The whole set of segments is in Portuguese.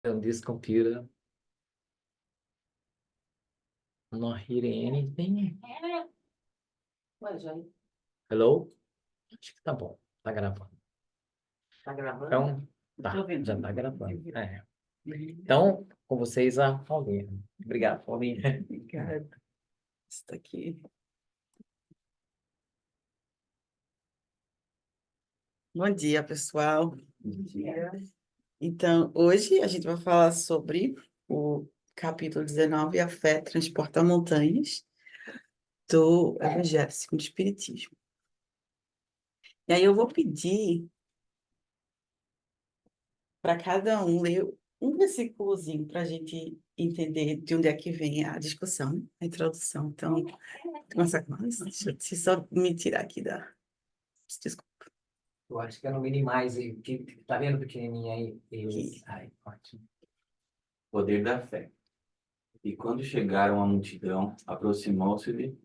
And this computer not hearing anything. Ué, já Hello? Acho que tá bom. Tá gravando. tá gravando? Então, tá. Tô ouvindo. Já tá gravando. É. Então, com vocês, a Paulinha. Obrigado, Paulinha. Obrigada. Está aqui. Bom dia, pessoal. Bom dia. Então, hoje a gente vai falar sobre o capítulo 19, A Fé Transporta Montanhas, do Evangelho segundo o Espiritismo. E aí eu vou pedir para cada um ler um versículozinho para a gente entender de onde é que vem a discussão, a introdução. Então, vou começar com nós. Deixa eu só me tirar aqui da... Desculpa. Eu acho que é no Minimize, que tá vendo pequenininho aí? Aqui. Ai, ótimo. Poder da fé. E quando chegaram à multidão, aproximou-se-lhe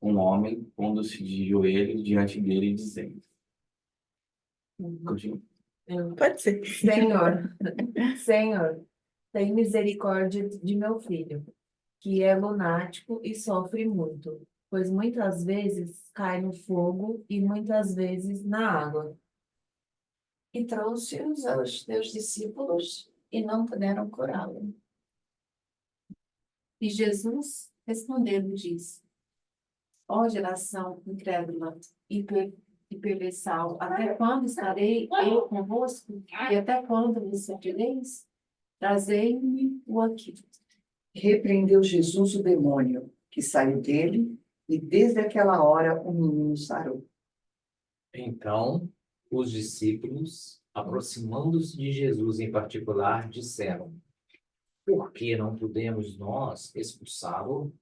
um homem, pondo-se de joelhos diante dele, dizendo: Continua. Pode ser. Senhor, Senhor, tem misericórdia de meu filho, que é lunático e sofre muito, pois muitas vezes cai no fogo e muitas vezes na água. E trouxe-os aos teus discípulos e não puderam curá-lo. E Jesus, respondendo, disse: Ó geração incrédula e perversa, até quando estarei eu convosco? E até quando me servireis? Trazei-me-o aqui. Repreendeu Jesus o demônio, que saiu dele, e desde aquela hora o menino sarou. Então, os discípulos, aproximando-se de Jesus em particular, disseram: Por que não podemos nós expulsá-lo?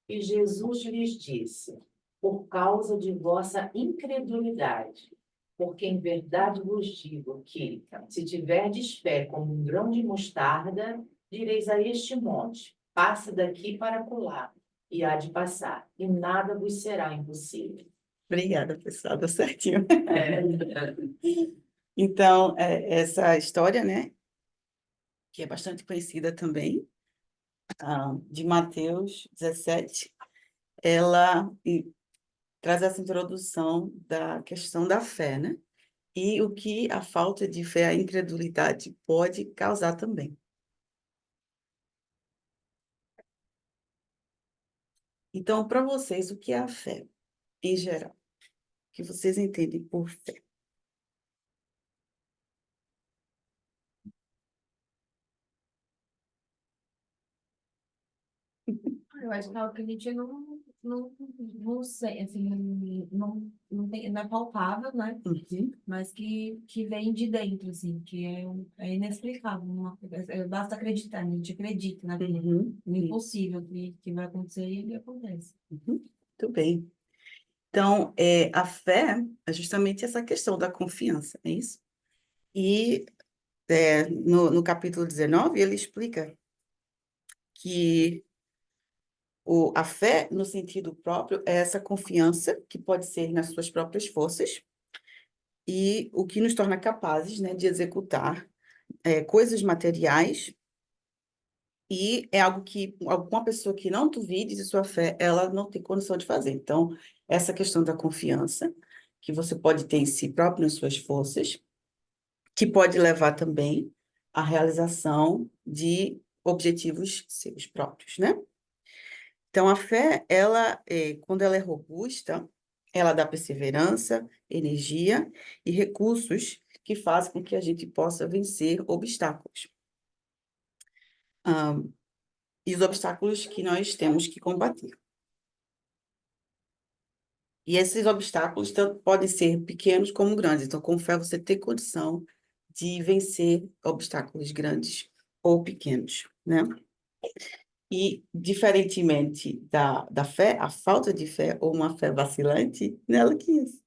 E Jesus lhes disse: Por causa de vossa incredulidade. Porque em verdade vos digo que, se tiverdes fé como um grão de mostarda, direis a este monte: passe daqui para acolá, e há de passar, e nada vos será impossível. Obrigada, pessoal, deu certinho. É. Então, essa história, né, que é bastante conhecida também, de Mateus 17, ela traz essa introdução da questão da fé, né? E o que a falta de fé, a incredulidade pode causar também. Então, para vocês, o que é a fé, em geral? O que vocês entendem por fé? Eu acho que é algo que a gente não sei, assim, não tem, não é palpável, né? Uhum. Mas que vem de dentro, assim, que é inexplicável. Basta acreditar, né? A gente acredita, né? Uhum. No impossível que vai acontecer e ele acontece. Uhum. Muito bem. Então, a fé é justamente essa questão da confiança, é isso? E no capítulo 19, ele explica que a fé, no sentido próprio, é essa confiança que pode ser nas suas próprias forças e o que nos torna capazes, né, de executar coisas materiais, e é algo que alguma pessoa que não duvide de sua fé, ela não tem condição de fazer. Então, essa questão da confiança, que você pode ter em si próprio, nas suas forças, que pode levar também à realização de objetivos seus próprios, né? Então, a fé, ela, quando ela é robusta, ela dá perseverança, energia e recursos que fazem com que a gente possa vencer obstáculos. E os obstáculos que nós temos que combater. E esses obstáculos podem ser pequenos como grandes. Então, com fé, você tem condição de vencer obstáculos grandes ou pequenos, né? E, diferentemente da fé, a falta de fé ou uma fé vacilante, nela que isso.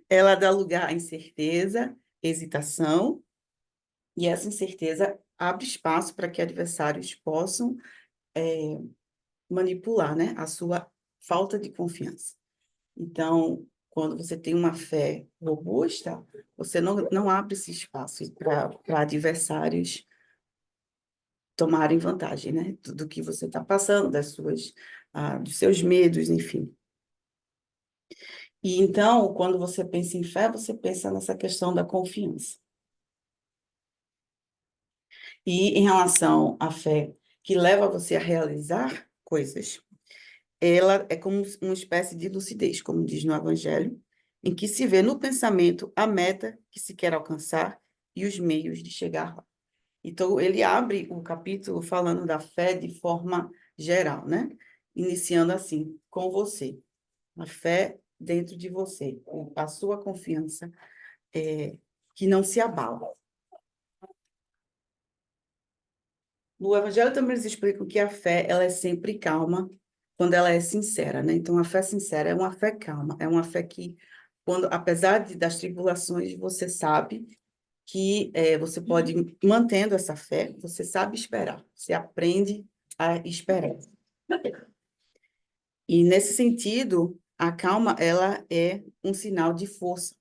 Ela dá lugar à incerteza, hesitação, e essa incerteza abre espaço para que adversários possam manipular, né, a sua falta de confiança. Então, quando você tem uma fé robusta, você não abre esse espaço para adversários tomarem vantagem, né? Do que você está passando, dos seus medos, enfim. E então, quando você pensa em fé, você pensa nessa questão da confiança. E em relação à fé que leva você a realizar coisas, ela é como uma espécie de lucidez, como diz no Evangelho, em que se vê no pensamento a meta que se quer alcançar e os meios de chegar lá. Então, ele abre o capítulo falando da fé de forma geral, né? Iniciando assim, com você. A fé dentro de você, a sua confiança que não se abala. No Evangelho também eles explicam que a fé, ela é sempre calma quando ela é sincera, né? Então, a fé sincera é uma fé calma, é uma fé que, apesar das tribulações, você sabe que você pode ir mantendo essa fé, você sabe esperar, você aprende a esperar. E, nesse sentido, a calma, ela é um sinal de força,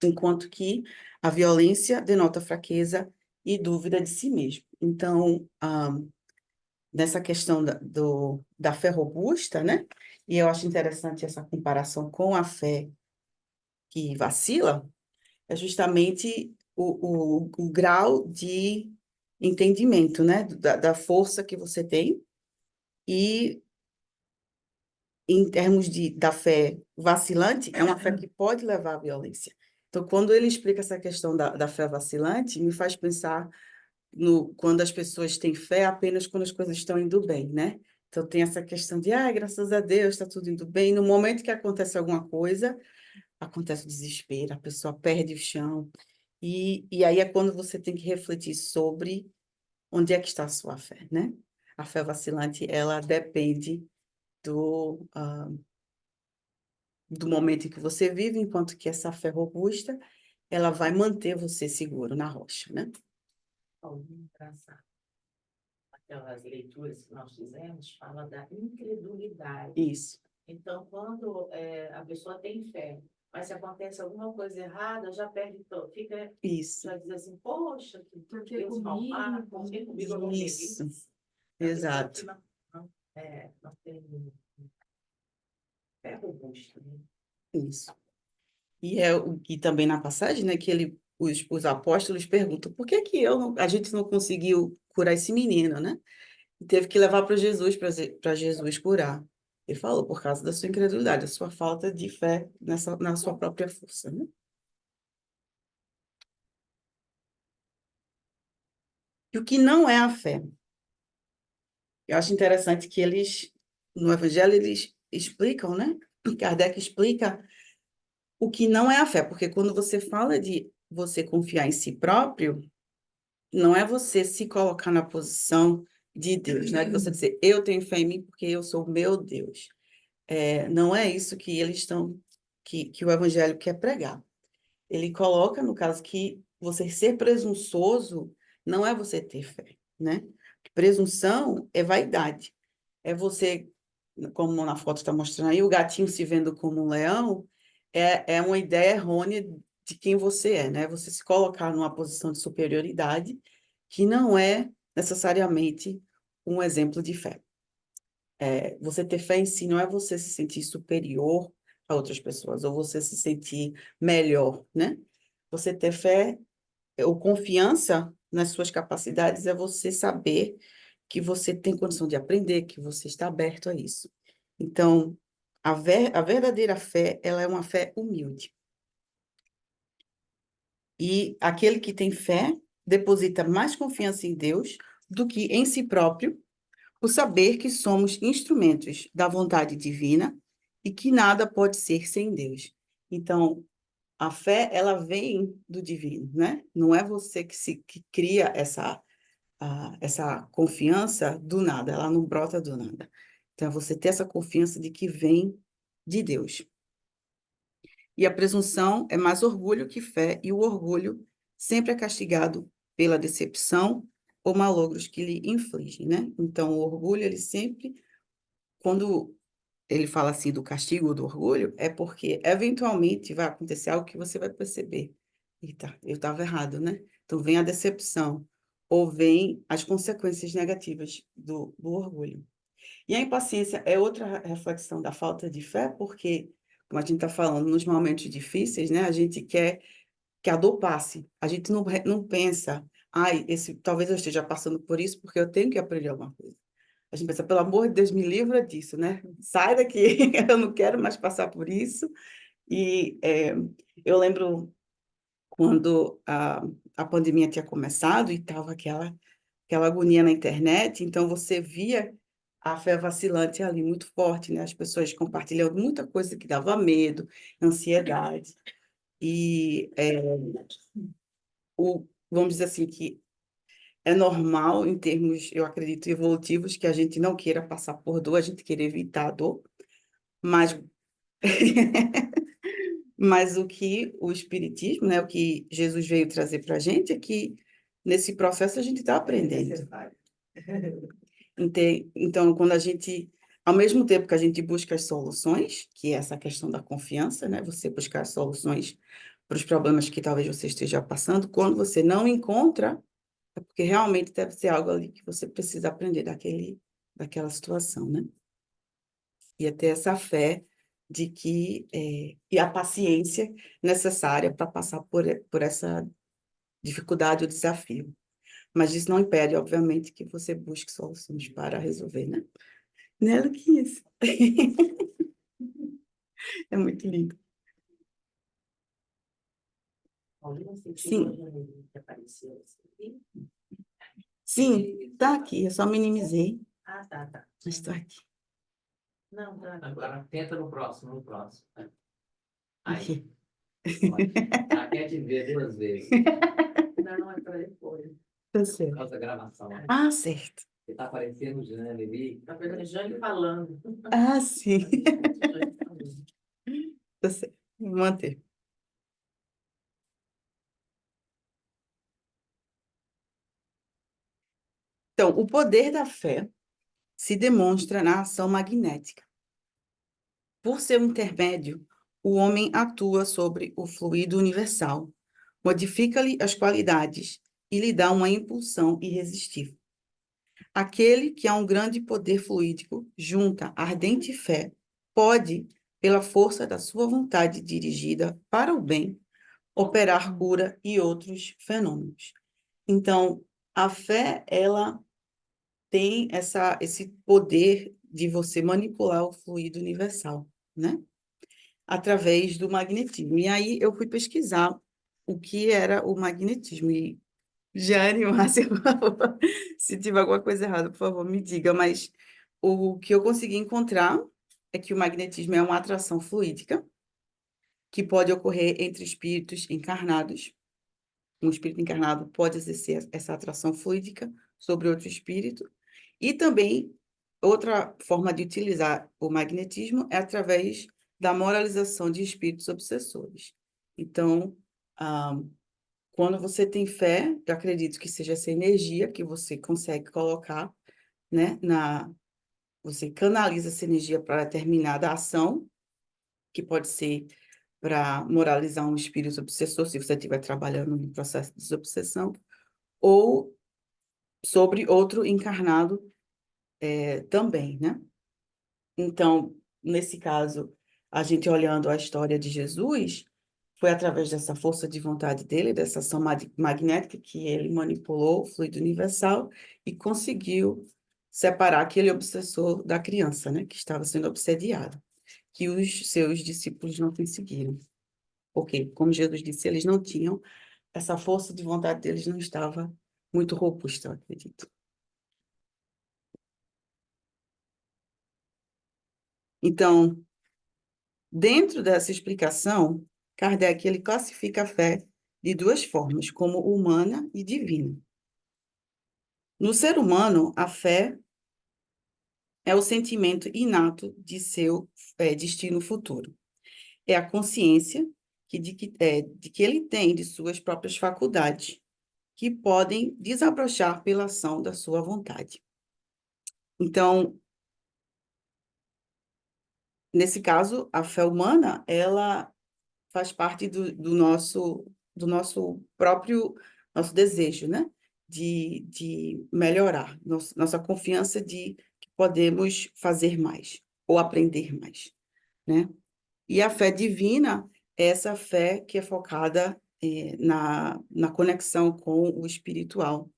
enquanto que a violência denota fraqueza e dúvida de si mesmo. Então, nessa questão da fé robusta, né? E eu acho interessante essa comparação com a fé que vacila, é justamente o grau de entendimento, né? Da força que você tem e em termos da fé vacilante, é uma fé que pode levar à violência. Então, quando ele explica essa questão da fé vacilante, me faz pensar quando as pessoas têm fé apenas quando as coisas estão indo bem, né? Então, tem essa questão de, graças a Deus, está tudo indo bem. No momento que acontece alguma coisa, acontece o desespero, a pessoa perde o chão. E aí é quando você tem que refletir sobre onde é que está a sua fé, né? A fé vacilante, ela depende do momento em que você vive, enquanto que essa fé robusta, ela vai manter você seguro na rocha, né? Paulinho, engraçado. Aquelas leituras que nós fizemos, fala da incredulidade. Isso, Então, quando a pessoa tem fé, mas se acontece alguma coisa errada, já perde todo, fica, isso, já diz assim, poxa, que Por que Deus comigo? malvado, por que comigo eu não isso, feliz? A pessoa exato, que não tem fé robusta, né? isso. E também na passagem, né, que os apóstolos perguntam, por que que a gente não conseguiu curar esse menino, né? E teve que levar para Jesus, para Jesus curar. Ele falou, por causa da sua incredulidade, da sua falta de fé na sua própria força, né? E o que não é a fé? Eu acho interessante que no Evangelho, eles explicam, né? Kardec explica o que não é a fé, porque quando você fala de você confiar em si próprio, não é você se colocar na posição de Deus, não é você dizer, eu tenho fé em mim porque eu sou o meu Deus. Não é isso que que o Evangelho quer pregar. Ele coloca, no caso, que você ser presunçoso não é você ter fé, né? Presunção é vaidade. É você, como na foto está mostrando aí, o gatinho se vendo como um leão, é uma ideia errônea de quem você é, né? Você se colocar numa posição de superioridade que não é necessariamente um exemplo de fé. Você ter fé em si não é você se sentir superior a outras pessoas, ou você se sentir melhor, né? Você ter fé ou confiança nas suas capacidades é você saber que você tem condição de aprender, que você está aberto a isso. Então, a verdadeira fé, ela é uma fé humilde. E aquele que tem fé deposita mais confiança em Deus do que em si próprio, por saber que somos instrumentos da vontade divina e que nada pode ser sem Deus. Então, a fé, ela vem do divino, né? Não é você que cria essa confiança do nada, ela não brota do nada. Então, é você ter essa confiança de que vem de Deus. E a presunção é mais orgulho que fé, e o orgulho sempre é castigado pela decepção ou malogros que lhe infligem, né? Então, o orgulho, ele sempre, quando ele fala assim do castigo ou do orgulho, é porque eventualmente vai acontecer algo que você vai perceber. Eita, eu estava errado, né? Então vem a decepção, ou vem as consequências negativas do orgulho. E a impaciência é outra reflexão da falta de fé, porque, como a gente está falando, nos momentos difíceis, né, a gente quer que a dor passe. A gente não pensa, ai, talvez eu esteja passando por isso porque eu tenho que aprender alguma coisa. A gente pensa, pelo amor de Deus, me livra disso, né? Sai daqui, eu não quero mais passar por isso. E eu lembro quando a pandemia tinha começado e estava aquela agonia na internet, então você via a fé vacilante ali muito forte, né? As pessoas compartilhando muita coisa que dava medo, ansiedade. E vamos dizer assim, que é normal em termos, eu acredito, evolutivos, que a gente não queira passar por dor, a gente queira evitar a dor, mas, mas o que o Espiritismo, né, o que Jesus veio trazer para a gente é que nesse processo a gente está aprendendo. Então, quando a gente, ao mesmo tempo que a gente busca as soluções, que é essa questão da confiança, né, você buscar soluções para os problemas que talvez você esteja passando, quando você não encontra, é porque realmente deve ser algo ali que você precisa aprender daquela situação, né? E é ter essa fé de que, e a paciência necessária para passar por essa dificuldade ou desafio. Mas isso não impede, obviamente, que você busque soluções para resolver, né? Né, Luquinhas? É muito lindo. Paulina, você viu Sim, a janelinha que apareceu aqui? sim, tá aqui, eu só minimizei, Ah, tá. mas está aqui. Não, tá. Agora tenta no próximo, no próximo. Aí, Aqui. ela quer te ver 2 vezes, Não, é para depois. Tá por certo. causa da gravação. Ah, certo. Você tá aparecendo o Jane ali. Tá pegando Jane falando. Ah, sim. Jane falando. Tá certo. Vou manter. Então, o poder da fé se demonstra na ação magnética. Por seu intermédio, o homem atua sobre o fluido universal, modifica-lhe as qualidades e lhe dá uma impulsão irresistível. Aquele que há um grande poder fluídico, junta ardente fé, pode, pela força da sua vontade dirigida para o bem, operar cura e outros fenômenos. Então, a fé, ela tem esse poder de você manipular o fluido universal, né? Através do magnetismo. E aí eu fui pesquisar o que era o magnetismo. E, Jane, Márcia, por favor, se tiver alguma coisa errada, por favor, me diga. Mas o que eu consegui encontrar é que o magnetismo é uma atração fluídica que pode ocorrer entre espíritos encarnados. Um espírito encarnado pode exercer essa atração fluídica sobre outro espírito. E também, outra forma de utilizar o magnetismo é através da moralização de espíritos obsessores. Então, quando você tem fé, eu acredito que seja essa energia que você consegue colocar, né, você canaliza essa energia para determinada ação, que pode ser para moralizar um espírito obsessor, se você estiver trabalhando no processo de desobsessão, ou sobre outro encarnado também, né? Então, nesse caso, a gente olhando a história de Jesus, foi através dessa força de vontade dele, dessa ação magnética, que ele manipulou o fluido universal e conseguiu separar aquele obsessor da criança, né, que estava sendo obsediado, que os seus discípulos não conseguiram. Porque, como Jesus disse, eles não tinham, essa força de vontade deles não estava muito robusta, eu acredito. Então, dentro dessa explicação, Kardec ele classifica a fé de 2 formas, como humana e divina. No ser humano, a fé é o sentimento inato de seu destino futuro. É a consciência de que ele tem de suas próprias faculdades, que podem desabrochar pela ação da sua vontade. Então, nesse caso, a fé humana, ela faz parte do nosso próprio, nosso desejo, né? De melhorar, nossa confiança de que podemos fazer mais ou aprender mais, né? E a fé divina é essa fé que é focada na conexão com o espiritual.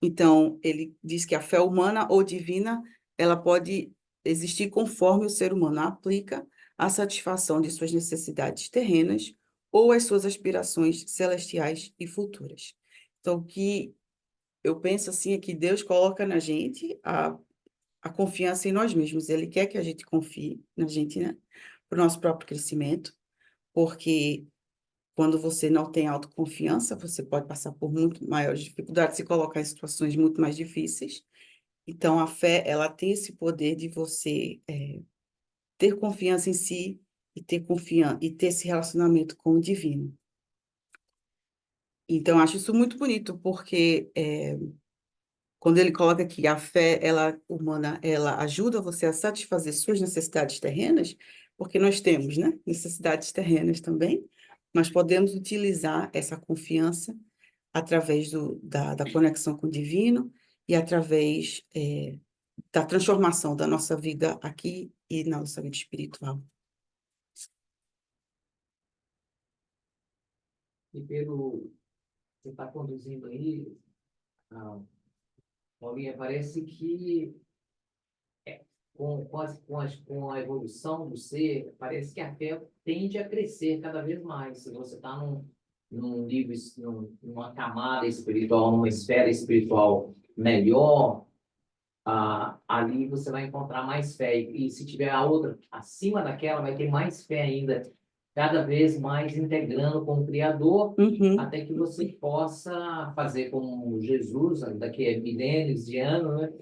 Então, ele diz que a fé humana ou divina, ela pode existir conforme o ser humano a aplica à satisfação de suas necessidades terrenas ou às suas aspirações celestiais e futuras. Então, o que eu penso assim é que Deus coloca na gente a confiança em nós mesmos. Ele quer que a gente confie na gente, né? Para o nosso próprio crescimento, porque quando você não tem autoconfiança, você pode passar por muito maiores dificuldades, se colocar em situações muito mais difíceis. Então, a fé, ela tem esse poder de você ter confiança em si e ter esse relacionamento com o divino. Então, acho isso muito bonito, porque quando ele coloca que a fé, ela humana, ela ajuda você a satisfazer suas necessidades terrenas, porque nós temos, né, necessidades terrenas também, mas podemos utilizar essa confiança através da conexão com o divino e através da transformação da nossa vida aqui e na nossa vida espiritual. E pelo você está conduzindo aí, ah, Paulinha, parece que com a evolução do ser, parece que a fé tende a crescer cada vez mais. Se você está num nível, numa camada espiritual, numa esfera espiritual melhor, ali você vai encontrar mais fé. E se tiver a outra acima daquela, vai ter mais fé ainda, cada vez mais integrando com o Criador, Uhum. até que você possa fazer como Jesus, daqui a milênios de anos, né?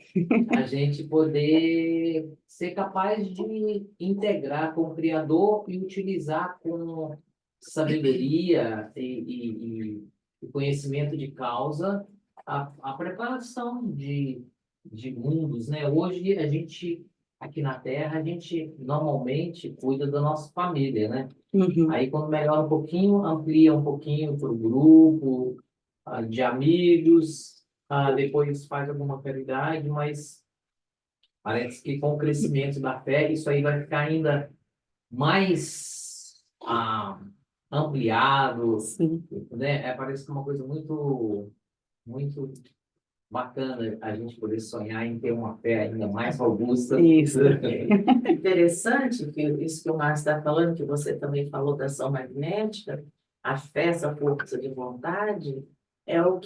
A gente poder ser capaz de integrar com o Criador e utilizar com sabedoria e conhecimento de causa a preparação de mundos, né? Hoje a gente, aqui na Terra, a gente normalmente cuida da nossa família, né? Uhum. Aí quando melhora um pouquinho, amplia um pouquinho para o grupo de amigos, depois faz alguma caridade, mas parece que com o crescimento da fé, isso aí vai ficar ainda mais ampliado, Sim. né? Parece que é uma coisa muito, muito bacana a gente poder sonhar em ter uma fé ainda mais robusta. Isso. Interessante que isso que o Márcio está falando, que você também falou da ação magnética, a fé, essa força de vontade, é o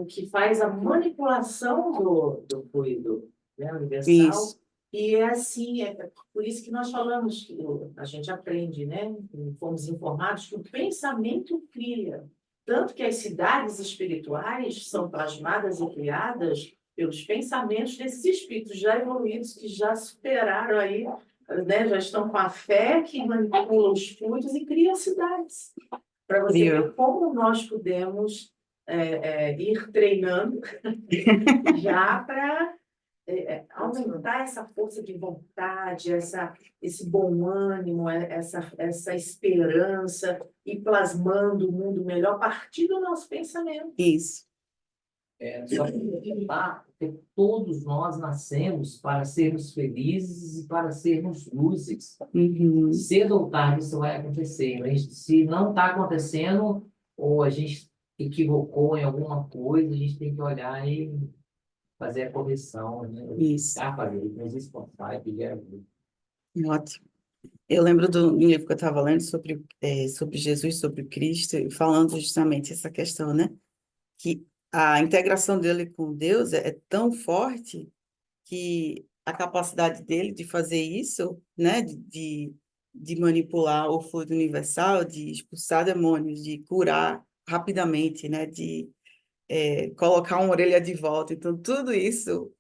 que faz a manipulação do fluido, né, universal. Isso. E é assim, é por isso que nós falamos, que a gente aprende, né? Fomos informados que o pensamento cria. Tanto que as cidades espirituais são plasmadas e criadas pelos pensamentos desses espíritos já evoluídos, que já superaram aí, né? Já estão com a fé que manipula os fluidos e cria cidades. Para você ver como nós podemos ir treinando já para aumentar essa força de vontade, esse bom ânimo, essa esperança e plasmando o mundo melhor a partir do nosso pensamento. Isso. Só para porque todos nós nascemos para sermos felizes e para sermos luzes. Uhum. Cedo ou tarde isso vai acontecer. Mas se não está acontecendo, ou a gente equivocou em alguma coisa, a gente tem que olhar e fazer a correção, né? Isso. Fazer, nos esforçar e pedir ajuda. Ótimo. Eu lembro do livro que eu estava lendo sobre Jesus, sobre Cristo, e falando justamente essa questão, né? Que a integração dele com Deus é tão forte que a capacidade dele de fazer isso, né? De manipular o fluido universal, de expulsar demônios, de curar rapidamente, né? De colocar uma orelha de volta. Então, tudo isso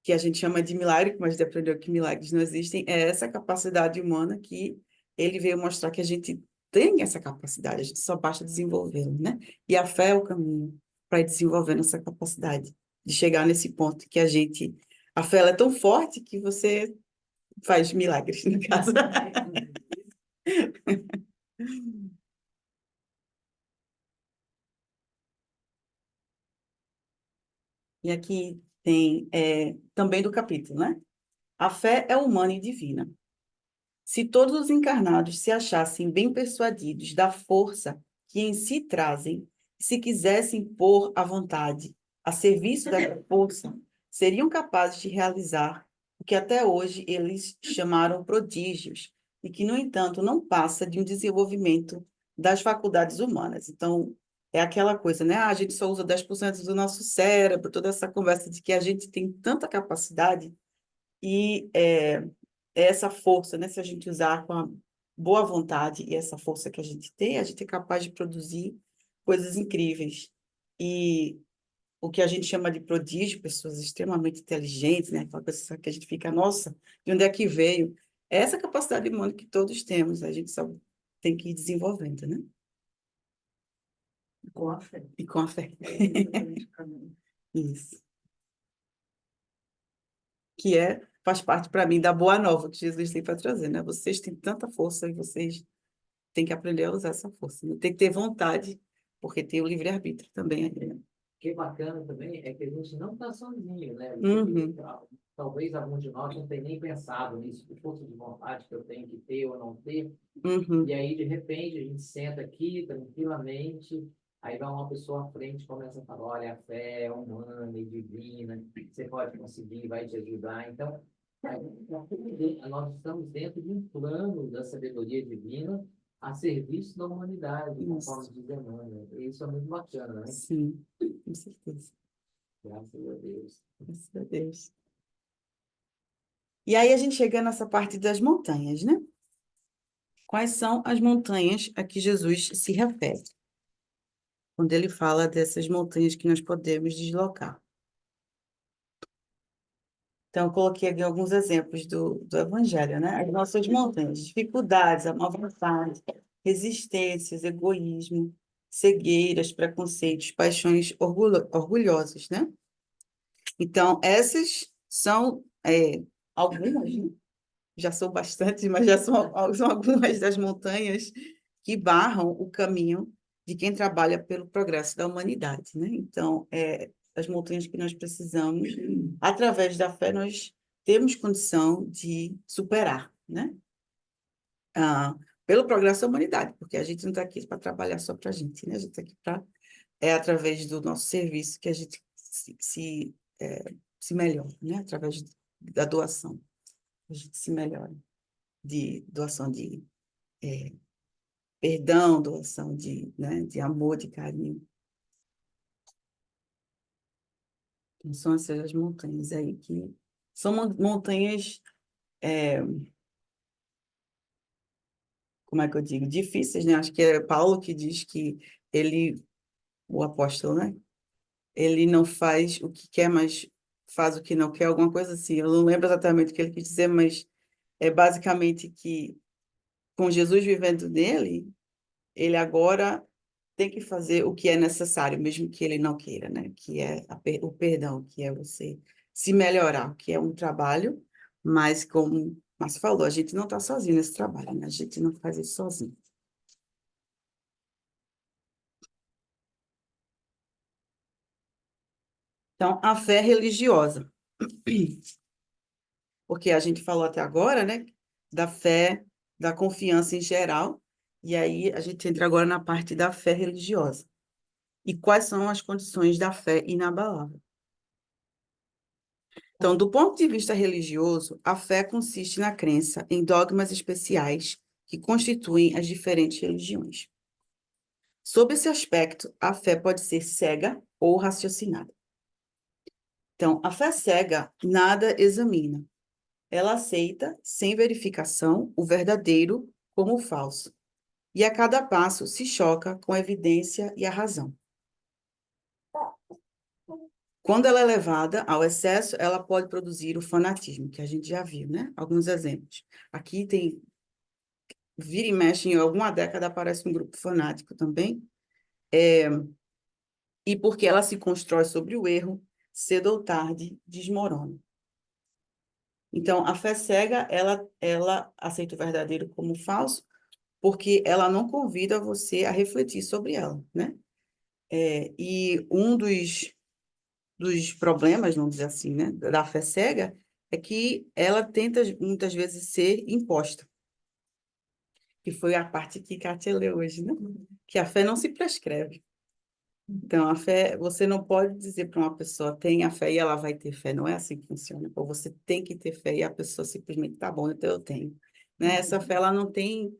que a gente chama de milagre, mas de aprender que milagres não existem, é essa capacidade humana que ele veio mostrar que a gente tem essa capacidade, a gente só basta desenvolvê-la, né? E a fé é o caminho para ir desenvolvendo essa capacidade de chegar nesse ponto que a fé ela é tão forte que você faz milagres, no caso. E aqui tem também do capítulo, né? A fé é humana e divina. Se todos os encarnados se achassem bem persuadidos da força que em si trazem, se quisessem pôr a vontade a serviço dessa força, seriam capazes de realizar o que até hoje eles chamaram prodígios, e que, no entanto, não passa de um desenvolvimento das faculdades humanas. Então, é aquela coisa, né? A gente só usa 10% do nosso cérebro, toda essa conversa de que a gente tem tanta capacidade e essa força, né? Se a gente usar com a boa vontade e essa força que a gente é capaz de produzir coisas incríveis. E o que a gente chama de prodígio, pessoas extremamente inteligentes, né? Aquela coisa que a gente fica, nossa, de onde é que veio? É essa capacidade humana que todos temos, a gente só tem que ir desenvolvendo, né? Com a fé. E com a fé. Isso. Que faz parte para mim da boa nova que Jesus tem para trazer, né? Vocês têm tanta força e vocês têm que aprender a usar essa força, né? Tem que ter vontade, porque tem o livre-arbítrio também aí, né? O que é bacana também é que a gente não está sozinho, né? Uhum. Talvez alguns de nós não tenham nem pensado nisso, que força de vontade que eu tenho que ter ou não ter. Uhum. E aí, de repente, a gente senta aqui tranquilamente, aí vai uma pessoa à frente e começa a falar, olha, a fé é humana e divina, você pode conseguir, vai te ajudar. Então, nós estamos dentro de um plano da sabedoria divina a serviço da humanidade, conforme Isso. diz Emmanuel. E isso é muito bacana, né? Sim, com certeza. Graças a Deus. Graças a Deus. E aí a gente chega nessa parte das montanhas, né? Quais são as montanhas a que Jesus se refere? Quando ele fala dessas montanhas que nós podemos deslocar. Então, eu coloquei aqui alguns exemplos do Evangelho, né? As nossas montanhas, dificuldades, a má vontade, resistências, egoísmo, cegueiras, preconceitos, paixões orgulhosas, né? Então, essas são algumas, né? Já são bastantes, mas já são algumas das montanhas que barram o caminho de quem trabalha pelo progresso da humanidade, né? Então, as montanhas que nós precisamos, através da fé, nós temos condição de superar, né? Pelo progresso da humanidade, porque a gente não está aqui para trabalhar só para a gente, né? A gente está aqui para, através do nosso serviço que a gente se melhora, né? Através da doação, a gente se melhora, de doação de perdão, doação né, de amor, de carinho. Então, são essas montanhas aí que são montanhas, como é que eu digo, difíceis, né? Acho que é Paulo que diz que ele, o apóstolo, né? Ele não faz o que quer, mas faz o que não quer, alguma coisa assim. Eu não lembro exatamente o que ele quis dizer, mas é basicamente que com Jesus vivendo nele, ele agora tem que fazer o que é necessário, mesmo que ele não queira, né? Que é o perdão, que é você se melhorar, que é um trabalho, mas como o Márcio falou, a gente não está sozinho nesse trabalho, né? A gente não faz isso sozinho. Então, a fé religiosa, porque a gente falou até agora, né? Da fé, da confiança em geral, e aí a gente entra agora na parte da fé religiosa. E quais são as condições da fé inabalável? Então, do ponto de vista religioso, a fé consiste na crença em dogmas especiais que constituem as diferentes religiões. Sob esse aspecto, a fé pode ser cega ou raciocinada. Então, a fé cega nada examina. Ela aceita, sem verificação, o verdadeiro como o falso. E a cada passo se choca com a evidência e a razão. Quando ela é levada ao excesso, ela pode produzir o fanatismo, que a gente já viu, né? Alguns exemplos. Aqui tem, vira e mexe, em alguma década aparece um grupo fanático também, e porque ela se constrói sobre o erro, cedo ou tarde desmorona. Então, a fé cega, ela aceita o verdadeiro como falso, porque ela não convida você a refletir sobre ela, né? E um dos problemas, vamos dizer assim, né, da fé cega, é que ela tenta, muitas vezes, ser imposta, que foi a parte que Kátia leu hoje, né? Que a fé não se prescreve. Então, a fé, você não pode dizer para uma pessoa, tenha fé e ela vai ter fé. Não é assim que funciona. Ou você tem que ter fé e a pessoa simplesmente, tá bom, então eu tenho. Né? Essa fé, ela não tem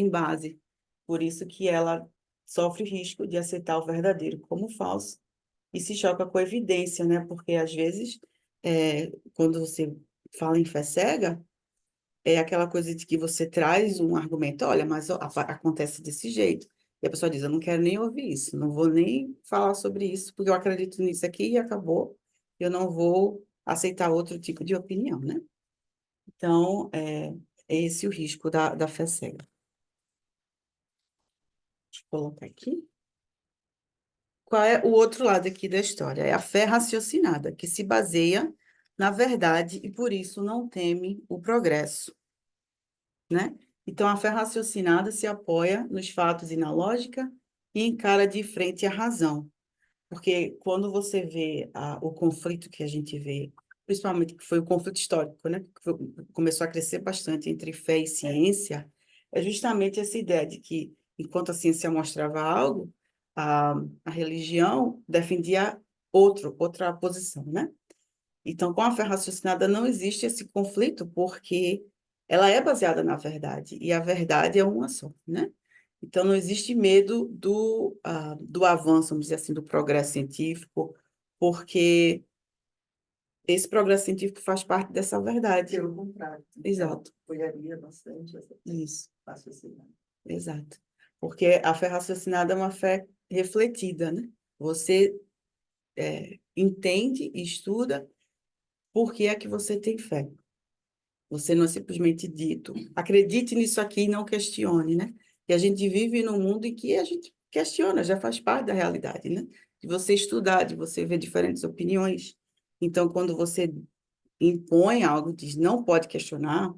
base. Por isso que ela sofre o risco de aceitar o verdadeiro como falso e se choca com a evidência, né? Porque, às vezes, quando você fala em fé cega, é aquela coisa de que você traz um argumento, olha, mas ó, acontece desse jeito. E a pessoa diz, eu não quero nem ouvir isso, não vou nem falar sobre isso, porque eu acredito nisso aqui e acabou. Eu não vou aceitar outro tipo de opinião, né? Então, é esse o risco da fé cega. Deixa eu colocar aqui. Qual é o outro lado aqui da história? É a fé raciocinada, que se baseia na verdade e por isso não teme o progresso, né? Então, a fé raciocinada se apoia nos fatos e na lógica e encara de frente a razão. Porque quando você vê o conflito que a gente vê, principalmente que foi o conflito histórico, né? Começou a crescer bastante entre fé e ciência, é justamente essa ideia de que, enquanto a ciência mostrava algo, a religião defendia outra posição, né? Então, com a fé raciocinada não existe esse conflito, porque ela é baseada na verdade, e a verdade é uma só, né? Então, não existe medo do avanço, vamos dizer assim, do progresso científico, porque esse progresso científico faz parte dessa verdade. Pelo contrário, Exato, apoiaria bastante essa isso, raciocínio. exato. Porque a fé raciocinada é uma fé refletida, né? Você entende e estuda por que é que você tem fé. Você não é simplesmente dito, acredite nisso aqui e não questione, né? E a gente vive num mundo em que a gente questiona, já faz parte da realidade, né? De você estudar, de você ver diferentes opiniões. Então, quando você impõe algo, diz não pode questionar,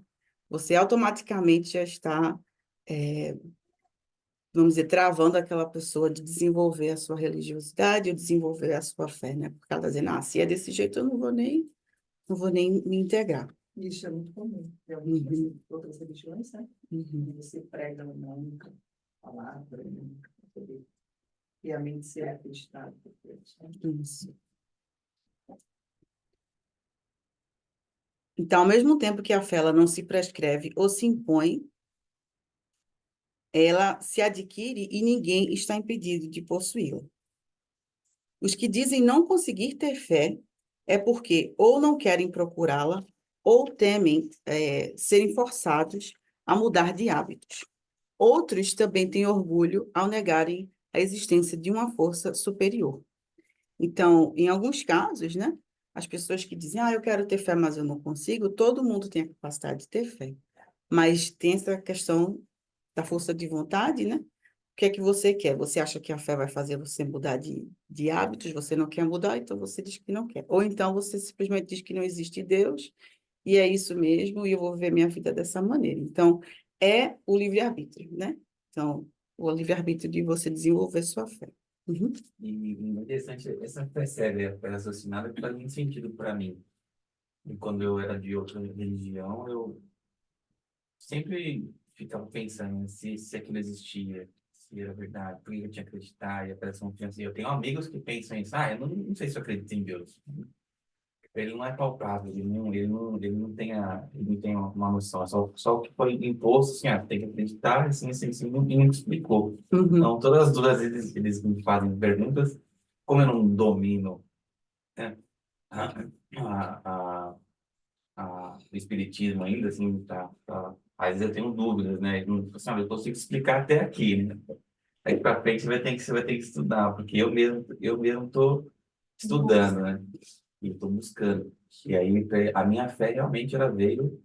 você automaticamente já está, vamos dizer, travando aquela pessoa de desenvolver a sua religiosidade ou desenvolver a sua fé, né? Porque ela está dizendo, se é desse jeito, eu não vou nem me integrar. Isso é muito comum, realmente, Uhum. nas outras religiões, né? Uhum. E você prega uma única palavra, uma única poder, e a mente ser acreditada por Deus, né? Isso. Então, ao mesmo tempo que a fé ela não se prescreve ou se impõe, ela se adquire e ninguém está impedido de possuí-la. Os que dizem não conseguir ter fé é porque ou não querem procurá-la ou temem serem forçados a mudar de hábitos. Outros também têm orgulho ao negarem a existência de uma força superior. Então, em alguns casos, né, as pessoas que dizem, eu quero ter fé, mas eu não consigo, todo mundo tem a capacidade de ter fé. Mas tem essa questão da força de vontade, né? O que é que você quer? Você acha que a fé vai fazer você mudar de hábitos, você não quer mudar, então você diz que não quer. Ou então você simplesmente diz que não existe Deus, e é isso mesmo, e eu vou viver minha vida dessa maneira. Então, é o livre-arbítrio, né? Então, o livre-arbítrio de você desenvolver sua fé. Uhum. E interessante, essa percebe a raciocinada que faz muito sentido para mim. E quando eu era de outra religião, eu sempre ficava pensando se aquilo existia, se era verdade, por que eu tinha que acreditar, e a pressão confiança. E eu tenho amigos que pensam isso, eu não sei se eu acredito em Deus. Ele não é palpável, ele não tem uma noção, é só o que foi imposto, assim, tem que acreditar, assim, e não explicou. Uhum. Então, todas as duas vezes eles me fazem perguntas, como eu não domino, né, a, o espiritismo ainda, assim, às vezes eu tenho dúvidas, né, assim, eu consigo explicar até aqui, né, aí para frente você vai ter que estudar, porque eu mesmo estou estudando, né, e estou buscando. E aí a minha fé realmente ela veio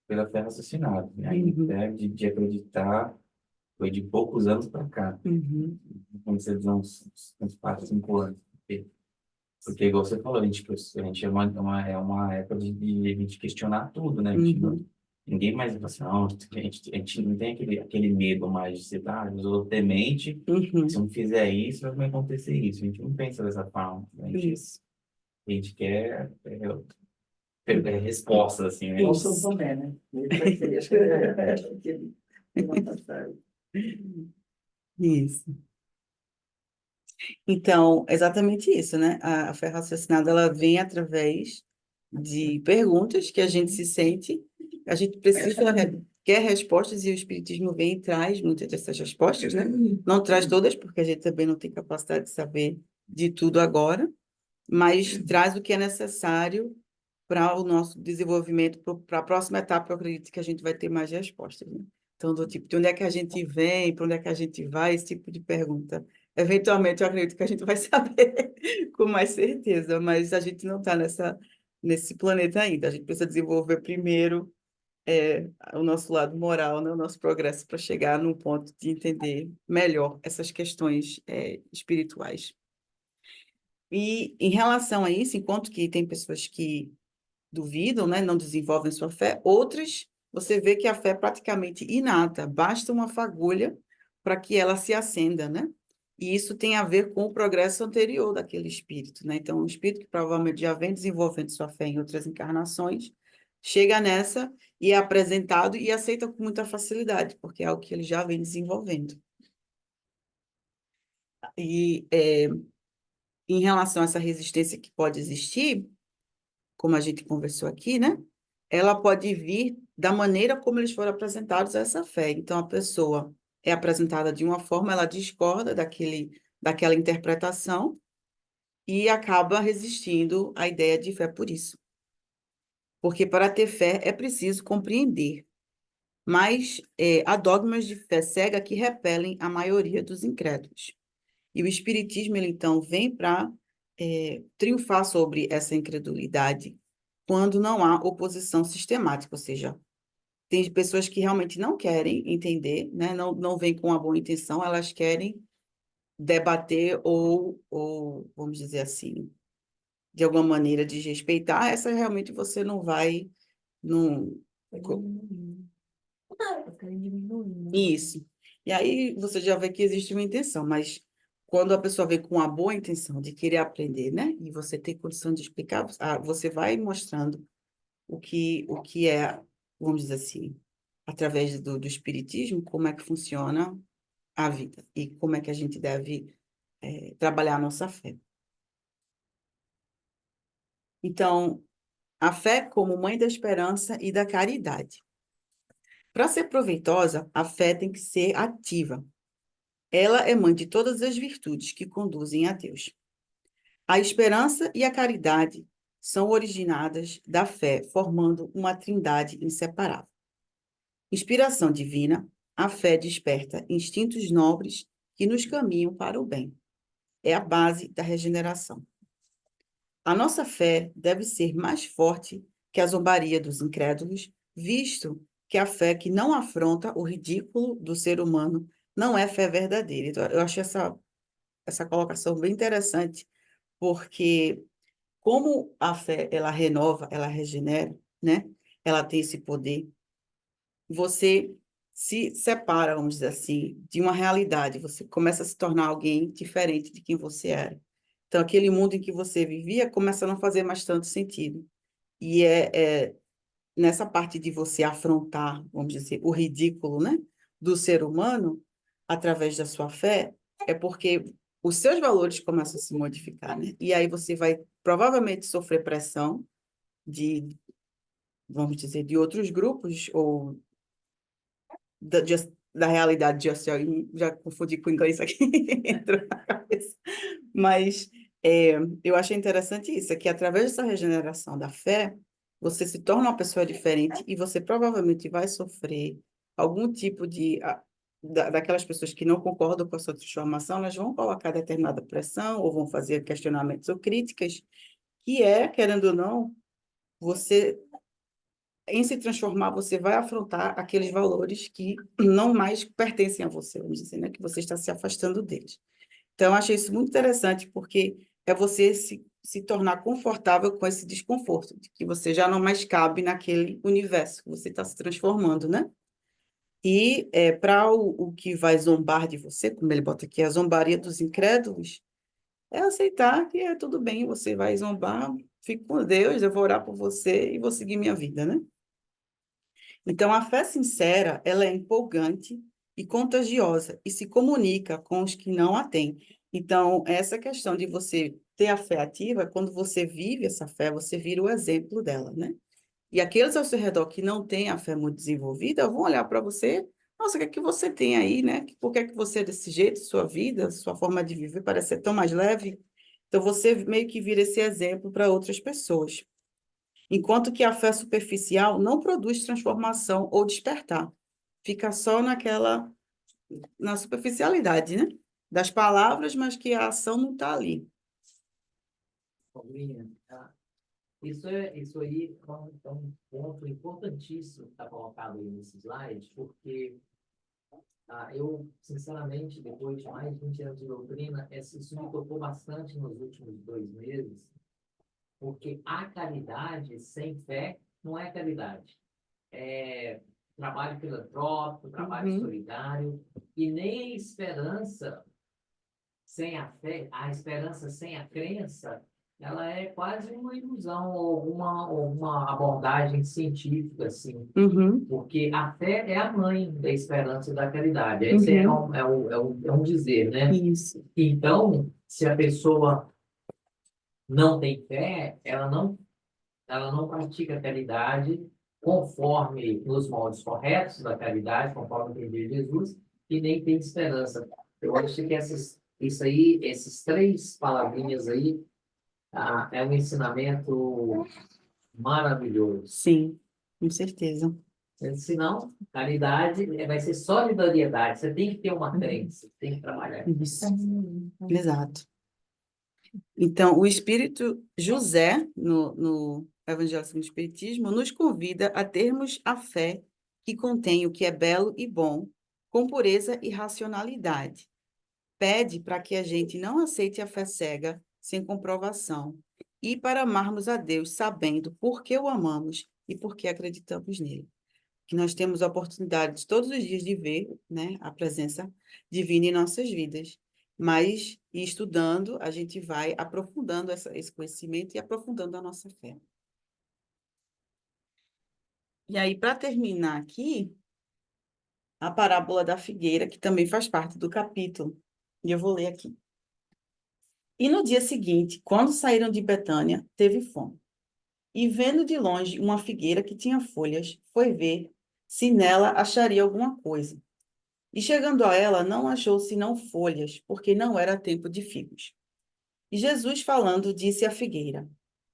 pela fé raciocinada, né, aí Uhum. fé de acreditar foi de poucos anos para cá, Uhum. comecei a dizer uns 4, 5 anos. Porque, igual você falou, a gente é uma época de a gente questionar tudo, né? A gente Uhum, ninguém mais fala assim, não, a gente não tem aquele medo mais de ser, ah, eu sou temente, se uhum, eu não fizer isso, vai acontecer isso. A gente não pensa dessa forma. isso, A gente quer respostas, assim, né? Ou isso. São Tomé, né? Ele vai ser, acho que é aquele uma passagem. Isso. Então, exatamente isso, né? A fé raciocinada, ela vem através de perguntas que a gente se sente, a gente precisa, quer respostas e o Espiritismo vem e traz muitas dessas respostas, né? Não traz todas, porque a gente também não tem capacidade de saber de tudo agora, mas traz o que é necessário para o nosso desenvolvimento, para a próxima etapa, eu acredito que a gente vai ter mais respostas, né? Então, do tipo, de onde é que a gente vem, para onde é que a gente vai, esse tipo de pergunta. Eventualmente, eu acredito que a gente vai saber com mais certeza, mas a gente não está nesse planeta ainda. A gente precisa desenvolver primeiro o nosso lado moral, né, o nosso progresso, para chegar num ponto de entender melhor essas questões espirituais. E em relação a isso, enquanto que tem pessoas que duvidam, né, não desenvolvem sua fé, outras você vê que a fé é praticamente inata, basta uma fagulha para que ela se acenda, né? E isso tem a ver com o progresso anterior daquele espírito, né? Então, um espírito que provavelmente já vem desenvolvendo sua fé em outras encarnações, chega nessa e é apresentado e aceita com muita facilidade, porque é algo que ele já vem desenvolvendo. E em relação a essa resistência que pode existir, como a gente conversou aqui, né? Ela pode vir da maneira como eles foram apresentados a essa fé. Então, a pessoa é apresentada de uma forma, ela discorda daquela interpretação e acaba resistindo à ideia de fé por isso. Porque para ter fé é preciso compreender. Mas há dogmas de fé cega que repelem a maioria dos incrédulos. E o Espiritismo, ele então vem para triunfar sobre essa incredulidade quando não há oposição sistemática, ou seja, tem pessoas que realmente não querem entender, né? Não vêm com uma boa intenção, elas querem debater ou, vamos dizer assim, de alguma maneira desrespeitar, essa realmente você não vai... Não, Eles querem diminuir, né? isso. E aí você já vê que existe uma intenção, mas quando a pessoa vem com a boa intenção de querer aprender, né? E você tem condição de explicar, você vai mostrando o que é, vamos dizer assim, através do espiritismo, como é que funciona a vida e como é que a gente deve trabalhar a nossa fé. Então, a fé como mãe da esperança e da caridade. Para ser proveitosa, a fé tem que ser ativa. Ela é mãe de todas as virtudes que conduzem a Deus. A esperança e a caridade são originadas da fé, formando uma trindade inseparável. Inspiração divina, a fé desperta instintos nobres que nos caminham para o bem. É a base da regeneração. A nossa fé deve ser mais forte que a zombaria dos incrédulos, visto que a fé que não afronta o ridículo do ser humano não é fé verdadeira. Então, eu achei essa colocação bem interessante, porque como a fé, ela renova, ela regenera, né? Ela tem esse poder, você se separa, vamos dizer assim, de uma realidade, você começa a se tornar alguém diferente de quem você era. Então, aquele mundo em que você vivia começa a não fazer mais tanto sentido. E é nessa parte de você afrontar, vamos dizer, o ridículo, né, do ser humano, através da sua fé, é porque os seus valores começam a se modificar, né? E aí você vai provavelmente sofrer pressão de, vamos dizer, de outros grupos ou da realidade de Oceano, já confundi com o inglês aqui, entrou na cabeça. Mas eu achei interessante isso, é que através dessa regeneração da fé, você se torna uma pessoa diferente e você provavelmente vai sofrer algum tipo daquelas pessoas que não concordam com a sua transformação, elas vão colocar determinada pressão ou vão fazer questionamentos ou críticas, que querendo ou não, você em se transformar, você vai afrontar aqueles valores que não mais pertencem a você, vamos dizer, né? Que você está se afastando deles. Então, eu achei isso muito interessante, porque é você se tornar confortável com esse desconforto, de que você já não mais cabe naquele universo que você está se transformando, né? E para o que vai zombar de você, como ele bota aqui, a zombaria dos incrédulos, é aceitar que é tudo bem, você vai zombar, fico com Deus, eu vou orar por você e vou seguir minha vida, né? Então, a fé sincera, ela é empolgante e contagiosa e se comunica com os que não a têm. Então, essa questão de você ter a fé ativa, quando você vive essa fé, você vira o exemplo dela, né? E aqueles ao seu redor que não têm a fé muito desenvolvida vão olhar para você, nossa, o que é que você tem aí, né? Por que é que você é desse jeito? Sua vida, sua forma de viver parece ser tão mais leve. Então, você meio que vira esse exemplo para outras pessoas. Enquanto que a fé superficial não produz transformação ou despertar. Fica só na superficialidade, né? Das palavras, mas que a ação não está ali. Paulinha, tá? Isso aí é um ponto importantíssimo que está colocado aí nesse slide, porque eu, sinceramente, depois de mais de 20 anos de doutrina, isso me tocou bastante nos últimos 2 meses, porque a caridade sem fé não é caridade. É trabalho filantrópico, trabalho Uhum. solidário, e nem a esperança sem a fé, a esperança sem a crença, ela é quase uma ilusão ou uma abordagem científica, assim, Uhum. porque a fé é a mãe da esperança e da caridade. Esse Uhum. é um dizer, né? Isso. Então, se a pessoa não tem fé, ela não pratica a caridade conforme nos moldes corretos da caridade, conforme entendia Jesus, e nem tem esperança. Eu acho que isso aí, esses 3 palavrinhas aí, é um ensinamento maravilhoso. Sim, com certeza. Senão, caridade vai ser solidariedade. Você tem que ter uma crença, tem que trabalhar. Isso. Exato. Então, o Espírito José, no Evangelho segundo o Espiritismo, nos convida a termos a fé que contém o que é belo e bom, com pureza e racionalidade. Pede para que a gente não aceite a fé cega, sem comprovação, e para amarmos a Deus sabendo por que o amamos e por que acreditamos nele. Que nós temos a oportunidade de todos os dias de ver, né, a presença divina em nossas vidas. Mas, estudando, a gente vai aprofundando esse conhecimento e aprofundando a nossa fé. E aí, para terminar aqui, a parábola da figueira, que também faz parte do capítulo. E eu vou ler aqui. E no dia seguinte, quando saíram de Betânia, teve fome. E vendo de longe uma figueira que tinha folhas, foi ver se nela acharia alguma coisa. E chegando a ela, não achou senão folhas, porque não era tempo de figos. E Jesus, falando, disse à figueira: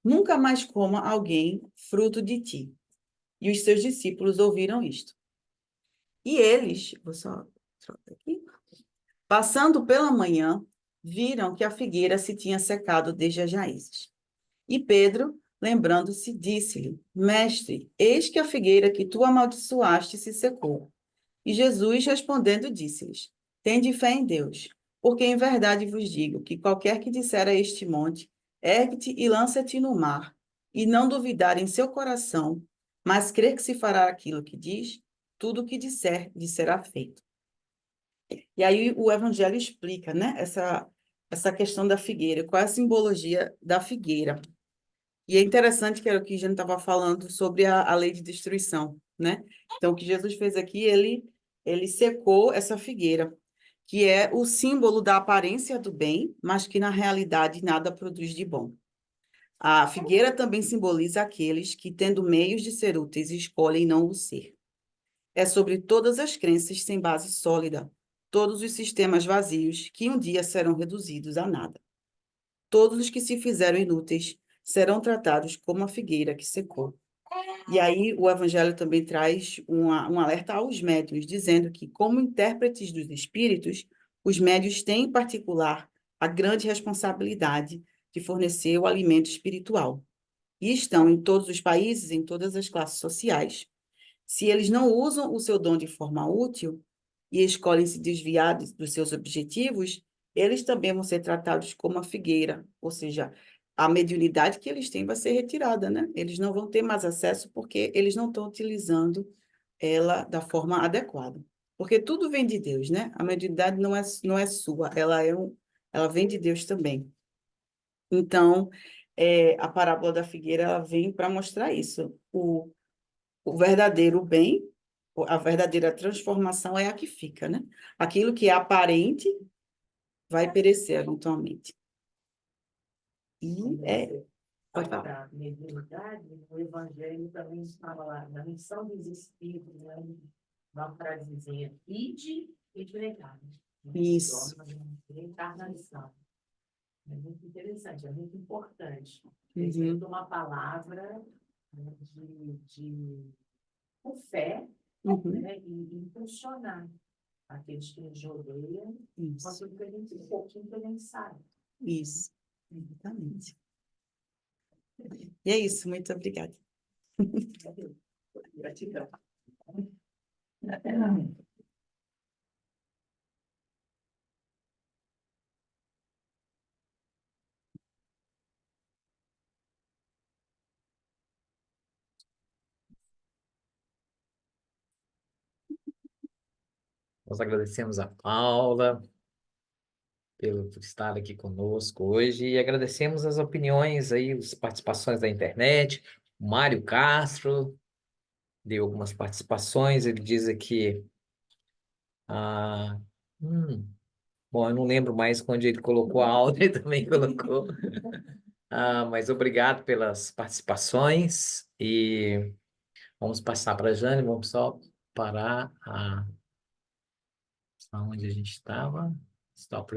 Nunca mais coma alguém fruto de ti. E os seus discípulos ouviram isto. E eles, vou só trocar aqui, passando pela manhã, viram que a figueira se tinha secado desde as raízes. E Pedro, lembrando-se, disse-lhe: Mestre, eis que a figueira que tu amaldiçoaste se secou. E Jesus, respondendo, disse-lhes: Tende fé em Deus, porque em verdade vos digo que qualquer que disser a este monte, ergue-te e lança-te no mar, e não duvidar em seu coração, mas crer que se fará aquilo que diz, tudo o que disser, lhe será feito. E aí o Evangelho explica, né, essa questão da figueira, qual é a simbologia da figueira. E é interessante que era o que a gente estava falando sobre a lei de destruição, né? Então, o que Jesus fez aqui, ele secou essa figueira, que é o símbolo da aparência do bem, mas que na realidade nada produz de bom. A figueira também simboliza aqueles que, tendo meios de ser úteis, escolhem não o ser. É sobre todas as crenças sem base sólida, todos os sistemas vazios que um dia serão reduzidos a nada. Todos os que se fizeram inúteis serão tratados como a figueira que secou. E aí o Evangelho também traz um alerta aos médiuns, dizendo que, como intérpretes dos espíritos, os médiuns têm, em particular, a grande responsabilidade de fornecer o alimento espiritual. E estão em todos os países, em todas as classes sociais. Se eles não usam o seu dom de forma útil e escolhem se desviar dos seus objetivos, eles também vão ser tratados como a figueira, ou seja, a mediunidade que eles têm vai ser retirada, né? Eles não vão ter mais acesso porque eles não estão utilizando ela da forma adequada. Porque tudo vem de Deus, né? A mediunidade não é sua, ela vem de Deus também. Então, a parábola da figueira ela vem para mostrar isso. O verdadeiro bem, a verdadeira transformação é a que fica, né? Aquilo que é aparente vai perecer eventualmente. E pode falar. Da mediunidade, o Evangelho também fala lá, na missão dos Espíritos, né? Uma frasezinha, ide e pregai. Isso. Reencarnação. É muito interessante, é muito importante. Uhum. Sempre uma palavra, né, com fé, Uhum. né, e impulsionar aqueles que nos rodeiam, com Isso. aquilo que a gente, um pouquinho que a gente sabe. Isso. Exatamente. E é isso, muito obrigada. Gratidão. Nós agradecemos a Paula por estar aqui conosco hoje e agradecemos as opiniões aí, as participações da internet. O Mário Castro deu algumas participações, ele diz aqui, ah, bom, eu não lembro mais onde ele colocou a Audrey também colocou. Mas obrigado pelas participações e vamos passar para a Jane, vamos só parar onde a gente estava. Stop